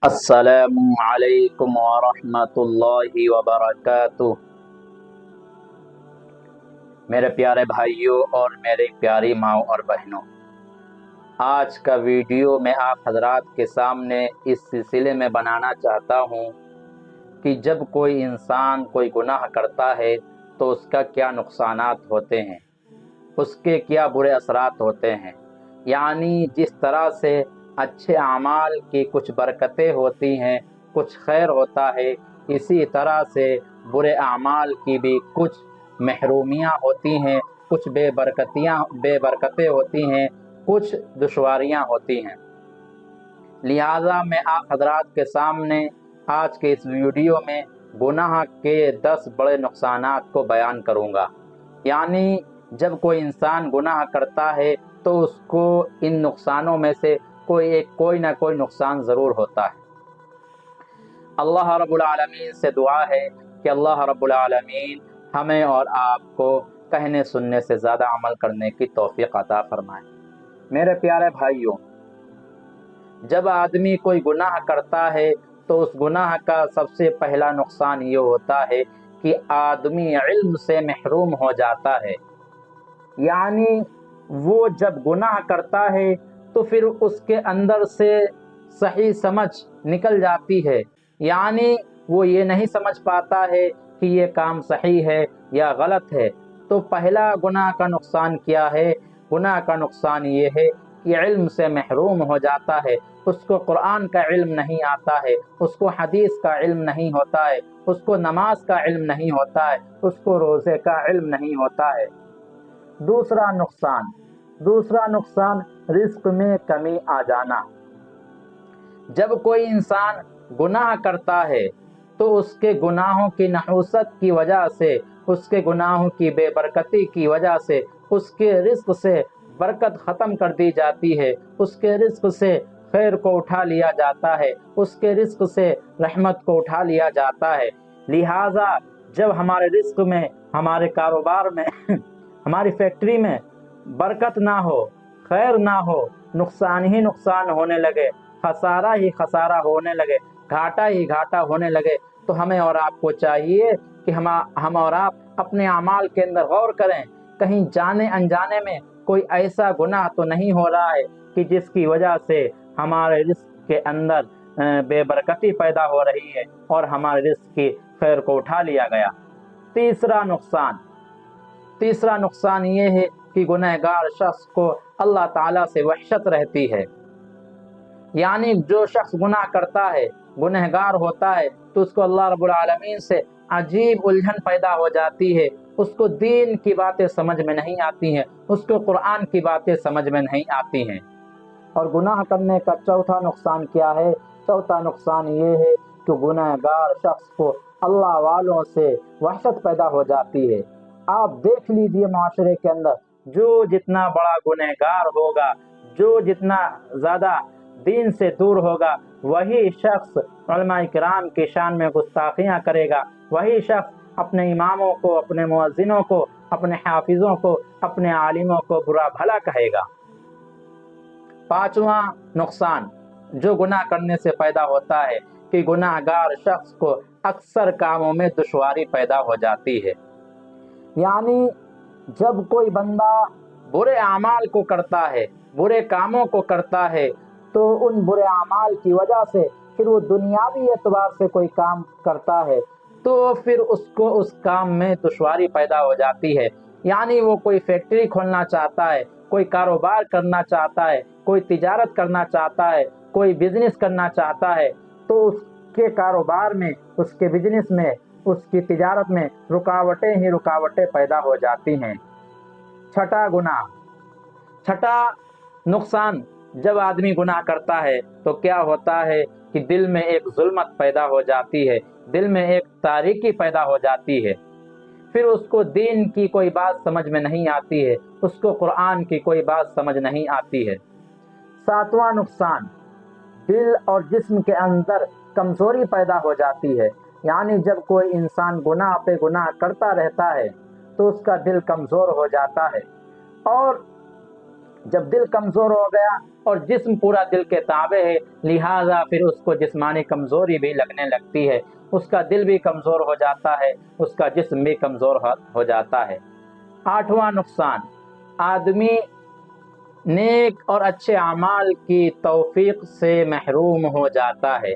السلام علیکم ورحمۃ اللہ وبرکاتہ۔ میرے پیارے بھائیوں اور میری پیاری ماں اور بہنوں، آج کا ویڈیو میں آپ حضرات کے سامنے اس سلسلے میں بنانا چاہتا ہوں کہ جب کوئی انسان کوئی گناہ کرتا ہے تو اس کا کیا نقصانات ہوتے ہیں، اس کے کیا برے اثرات ہوتے ہیں۔ یعنی جس طرح سے اچھے اعمال کی کچھ برکتیں ہوتی ہیں، کچھ خیر ہوتا ہے، اسی طرح سے برے اعمال کی بھی کچھ محرومیاں ہوتی ہیں، کچھ بے برکتیں ہوتی ہیں، کچھ دشواریاں ہوتی ہیں۔ لہٰذا میں آپ حضرات کے سامنے آج کے اس ویڈیو میں گناہ کے 10 بڑے نقصانات کو بیان کروں گا۔ یعنی جب کوئی انسان گناہ کرتا ہے تو اس کو ان نقصانوں میں سے کوئی نہ کوئی نقصان ضرور ہوتا ہے۔ اللہ رب العالمین سے دعا ہے کہ اللہ رب العالمین ہمیں اور آپ کو کہنے سننے سے زیادہ عمل کرنے کی توفیق عطا فرمائے۔ میرے پیارے بھائیوں، جب آدمی کوئی گناہ کرتا ہے تو اس گناہ کا سب سے پہلا نقصان یہ ہوتا ہے کہ آدمی علم سے محروم ہو جاتا ہے۔ یعنی وہ جب گناہ کرتا ہے تو پھر اس کے اندر سے صحیح سمجھ نکل جاتی ہے، یعنی وہ یہ نہیں سمجھ پاتا ہے کہ یہ کام صحیح ہے یا غلط ہے۔ تو پہلا گناہ کا نقصان کیا ہے؟ گناہ کا نقصان یہ ہے کہ علم سے محروم ہو جاتا ہے، اس کو قرآن کا علم نہیں آتا ہے، اس کو حدیث کا علم نہیں ہوتا ہے، اس کو نماز کا علم نہیں ہوتا ہے، اس کو روزے کا علم نہیں ہوتا ہے۔ دوسرا نقصان رزق میں کمی آ جانا۔ جب کوئی انسان گناہ کرتا ہے تو اس کے گناہوں کی نحوست کی وجہ سے، اس کے گناہوں کی بے برکتی کی وجہ سے اس کے رزق سے برکت ختم کر دی جاتی ہے، اس کے رزق سے خیر کو اٹھا لیا جاتا ہے، اس کے رزق سے رحمت کو اٹھا لیا جاتا ہے۔ لہٰذا جب ہمارے رزق میں، ہمارے کاروبار میں ہماری فیکٹری میں برکت نہ ہو، خیر نہ ہو، نقصان ہی نقصان ہونے لگے، خسارہ ہی خسارہ ہونے لگے، گھاٹا ہی گھاٹا ہونے لگے، تو ہمیں اور آپ کو چاہیے کہ ہم اور آپ اپنے اعمال کے اندر غور کریں، کہیں جانے انجانے میں کوئی ایسا گناہ تو نہیں ہو رہا ہے کہ جس کی وجہ سے ہمارے رزق کے اندر بے برکتی پیدا ہو رہی ہے اور ہمارے رزق کی خیر کو اٹھا لیا گیا۔ تیسرا نقصان یہ ہے کہ گنہگار شخص کو اللہ تعالیٰ سے وحشت رہتی ہے۔ یعنی جو شخص گناہ کرتا ہے، گنہگار ہوتا ہے، تو اس کو اللہ رب العالمین سے عجیب الجھن پیدا ہو جاتی ہے، اس کو دین کی باتیں سمجھ میں نہیں آتی ہیں، اس کو قرآن کی باتیں سمجھ میں نہیں آتی ہیں۔ اور گناہ کرنے کا چوتھا نقصان کیا ہے؟ چوتھا نقصان یہ ہے کہ گنہگار شخص کو اللہ والوں سے وحشت پیدا ہو جاتی ہے۔ آپ دیکھ لیجئے معاشرے کے اندر جو جتنا بڑا گنہگار ہوگا، جو جتنا زیادہ دین سے دور ہوگا، وہی شخص علماء کرام کی شان میں گستاخیاں کرے گا، وہی شخص اپنے اماموں کو، اپنے مؤذنوں کو، اپنے حافظوں کو، اپنے عالموں کو برا بھلا کہے گا۔ پانچواں نقصان جو گناہ کرنے سے پیدا ہوتا ہے کہ گناہ گار شخص کو اکثر کاموں میں دشواری پیدا ہو جاتی ہے۔ یعنی جب کوئی بندہ برے اعمال کو کرتا ہے، برے کاموں کو کرتا ہے، تو ان برے اعمال کی وجہ سے پھر وہ دنیاوی اعتبار سے کوئی کام کرتا ہے تو پھر اس کو اس کام میں دشواری پیدا ہو جاتی ہے۔ یعنی وہ کوئی فیکٹری کھولنا چاہتا ہے، کوئی کاروبار کرنا چاہتا ہے، کوئی تجارت کرنا چاہتا ہے، کوئی بزنس کرنا چاہتا ہے، تو اس کے کاروبار میں، اس کے بزنس میں، اس کی تجارت میں رکاوٹیں ہی رکاوٹیں پیدا ہو جاتی ہیں۔ چھٹا نقصان جب آدمی گناہ کرتا ہے تو کیا ہوتا ہے کہ دل میں ایک ظلمت پیدا ہو جاتی ہے، دل میں ایک تاریکی پیدا ہو جاتی ہے، پھر اس کو دین کی کوئی بات سمجھ میں نہیں آتی ہے، اس کو قرآن کی کوئی بات سمجھ نہیں آتی ہے۔ ساتواں نقصان دل اور جسم کے اندر کمزوری پیدا ہو جاتی ہے۔ یعنی جب کوئی انسان گناہ پہ گناہ کرتا رہتا ہے تو اس کا دل کمزور ہو جاتا ہے، اور جب دل کمزور ہو گیا اور جسم پورا دل کے تابع ہے، لہٰذا پھر اس کو جسمانی کمزوری بھی لگنے لگتی ہے، اس کا دل بھی کمزور ہو جاتا ہے، اس کا جسم بھی کمزور ہو جاتا ہے۔ آٹھواں نقصان، آدمی نیک اور اچھے اعمال کی توفیق سے محروم ہو جاتا ہے۔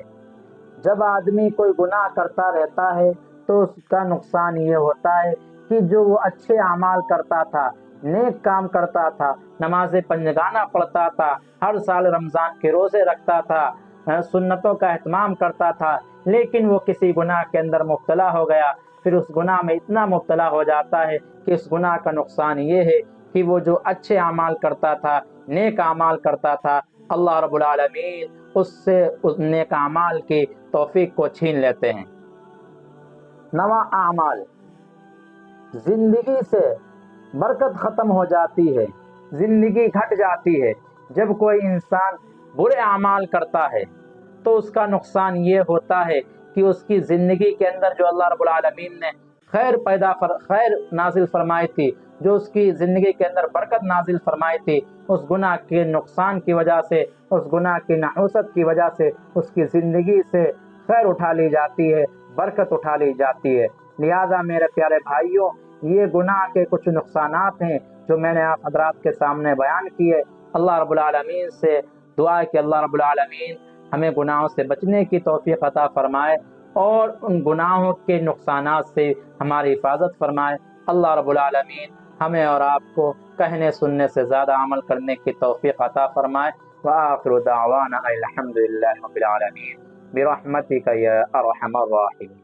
جب آدمی کوئی گناہ کرتا رہتا ہے تو اس کا نقصان یہ ہوتا ہے کہ جو وہ اچھے اعمال کرتا تھا، نیک کام کرتا تھا، نماز پنجگانہ پڑھتا تھا، ہر سال رمضان کے روزے رکھتا تھا، سنتوں کا اہتمام کرتا تھا، لیکن وہ کسی گناہ کے اندر مبتلا ہو گیا، پھر اس گناہ میں اتنا مبتلا ہو جاتا ہے کہ اس گناہ کا نقصان یہ ہے کہ وہ جو اچھے اعمال کرتا تھا، نیک اعمال کرتا تھا، اللہ رب العالمین اس سے اس نیک اعمال کی توفیق کو چھین لیتے ہیں۔ نواں اعمال، زندگی سے برکت ختم ہو جاتی ہے، زندگی گھٹ جاتی ہے۔ جب کوئی انسان برے اعمال کرتا ہے تو اس کا نقصان یہ ہوتا ہے کہ اس کی زندگی کے اندر جو اللہ رب العالمین نے خیر نازل فرمائی تھی، جو اس کی زندگی کے اندر برکت نازل فرمائی تھی، اس گناہ کے نقصان کی وجہ سے، اس گناہ کی نحوست کی وجہ سے اس کی زندگی سے خیر اٹھا لی جاتی ہے، برکت اٹھا لی جاتی ہے۔ لہٰذا میرے پیارے بھائیوں، یہ گناہ کے کچھ نقصانات ہیں جو میں نے آپ حضرات کے سامنے بیان کیے۔ اللہ رب العالمین سے دعا ہے کہ اللہ رب العالمین ہمیں گناہوں سے بچنے کی توفیق عطا فرمائے اور ان گناہوں کے نقصانات سے ہماری حفاظت فرمائے۔ اللہ رب العالمین ہمیں اور آپ کو کہنے سننے سے زیادہ عمل کرنے کی توفیق عطا فرمائے۔ وآخر دعوانا الحمد للہ رب العالمین برحمتک یا ارحم الراحمین۔